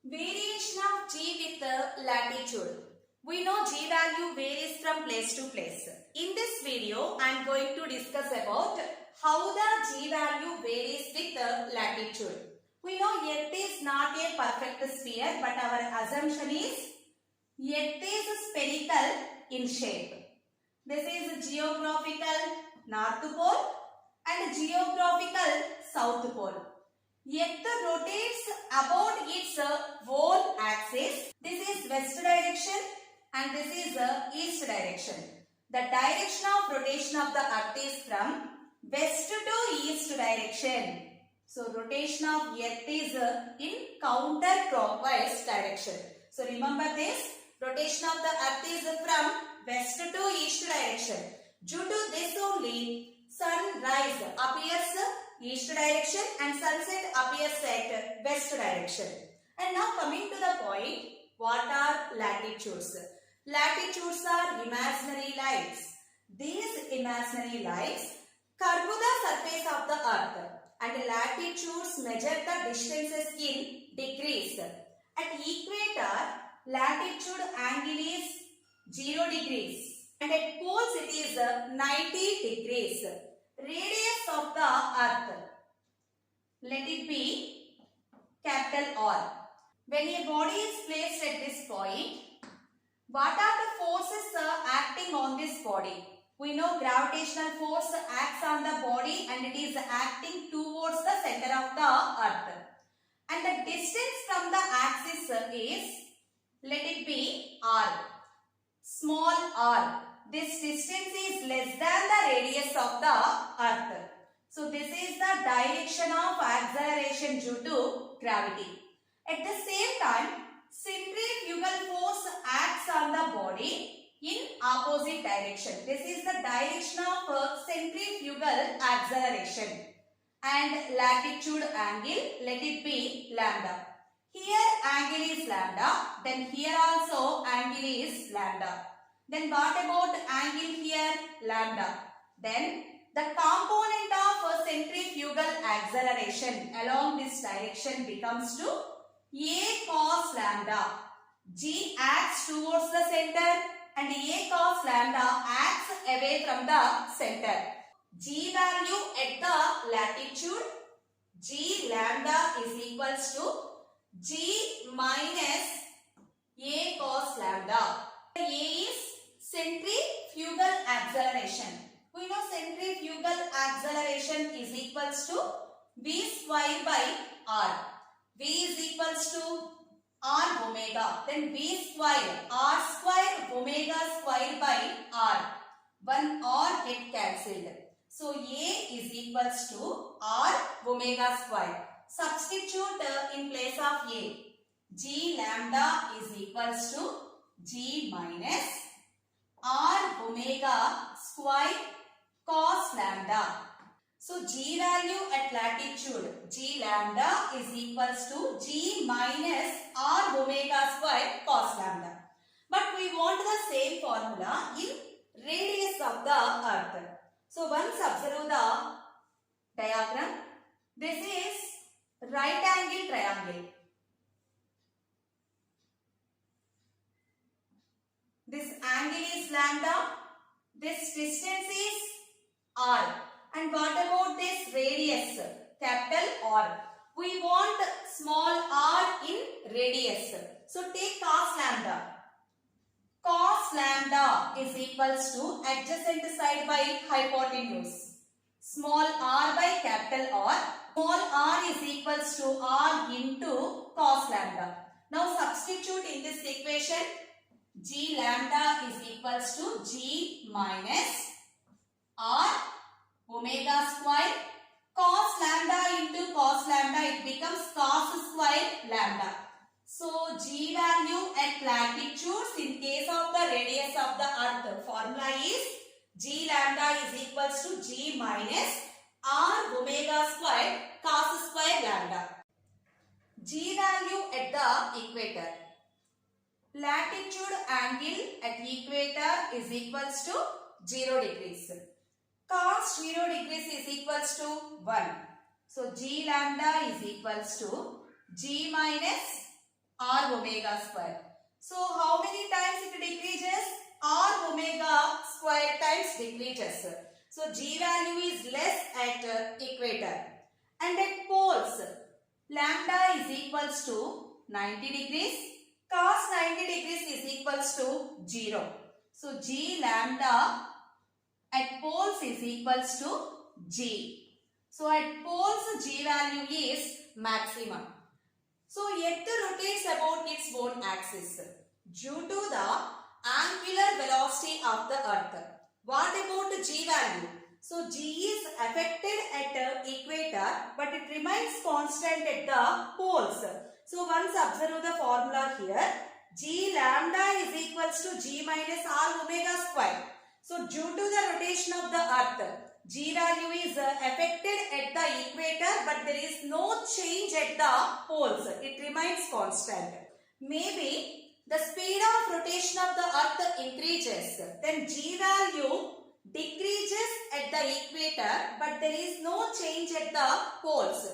Variation of G with latitude. We know G value varies from place to place. In this video, I am going to discuss about how the G value varies with latitude. We know Earth is not a perfect sphere, but our assumption is Earth is spherical in shape. This is geographical North Pole and geographical South Pole. Earth rotates about its whole axis. This is west direction and this is east direction. The direction of rotation of the earth is from west to east direction. So rotation of earth is in counterclockwise direction. So remember this, rotation of the earth is from west to east direction. Due to this only, sunrise appears east direction and sunset appears at west direction. And now coming to the point, what are latitudes? Latitudes are imaginary lines. These imaginary lines curve the surface of the earth and latitudes measure the distances in degrees. At equator, latitude angle is 0 degrees and at poles it is 90 degrees. Radius of the earth, let it be capital R. When a body is placed at this point, what are the forces acting on this body? We know gravitational force acts on the body and it is acting towards the center of the earth. And the distance from the axis is, let it be R, small r. This distance is less than the radius of the earth. So this is the direction of acceleration due to gravity. At the same time, centrifugal force acts on the body in opposite direction. This is the direction of centrifugal acceleration. And latitude angle, let it be lambda. Here angle is lambda, then here also angle is lambda. Then what about angle here? Lambda. Then the component of centrifugal acceleration along this direction becomes to A cos lambda. G acts towards the center and A cos lambda acts away from the center. G value at the latitude, G lambda is equals to G minus A cos lambda. A is centrifugal acceleration. We know centrifugal acceleration is equals to V square by R. V is equals to R omega. Then V square, R square omega square by R. One R get cancelled. So A is equals to R omega square. Substitute in place of A. G lambda is equals to G minus R omega square cos lambda. So G value at latitude, G lambda is equals to G minus R omega square cos lambda. But we want the same formula in radius of the earth. So once observe the diagram. This is right angle triangle. This angle is lambda. This distance is R. And what about this radius? Capital R. We want small r in radius. So take cos lambda. Cos lambda is equals to adjacent side by hypotenuse. Small r by capital R. Small r is equals to R into cos lambda. Now substitute in this equation. G lambda is equals to G minus R omega square. Cos lambda into cos lambda, it becomes cos square lambda. So G value at latitudes in case of the radius of the earth, formula is G lambda is equals to G minus R omega square cos square lambda. G value at the equator. Latitude angle at equator is equals to 0 degrees. Cos 0 degrees is equals to 1. So G lambda is equals to G minus omega square. So how many times it decreases? R omega square times decreases. So G value is less at equator. And at poles, lambda is equals to 90 degrees. Cos 90 degrees is equals to 0. So G lambda at poles is equals to G. So at poles G value is maximum. So Earth rotates about its own axis due to the angular velocity of the Earth. What about G value? So G is affected at equator but it remains constant at the poles. So once observe the formula here. G lambda is equals to G minus R omega square. So due to the rotation of the Earth, G value is affected at the equator but there is no change at the poles. It remains constant. Maybe the speed of rotation of the Earth increases. Then G value decreases at the equator but there is no change at the poles.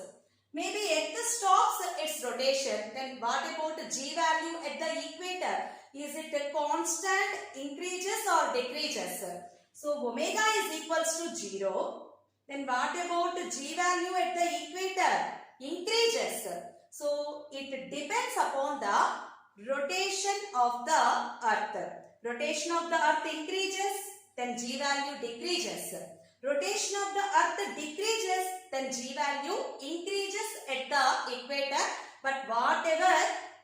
Maybe Earth stops its rotation. Then what about G value at the equator? Is it constant, increases or decreases? So omega is equals to 0. Then what about G value at the equator? Increases. So it depends upon the rotation of the Earth. Rotation of the Earth increases, then G value decreases. Rotation of the Earth decreases, then G value increases at the equator. But whatever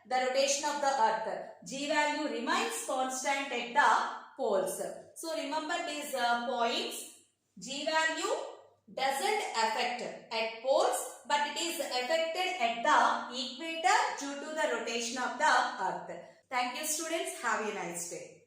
the rotation of the Earth, G value remains constant at the poles. So remember these points. G value doesn't affect at poles but it is affected at the equator due to the rotation of the Earth. Thank you students. Have a nice day.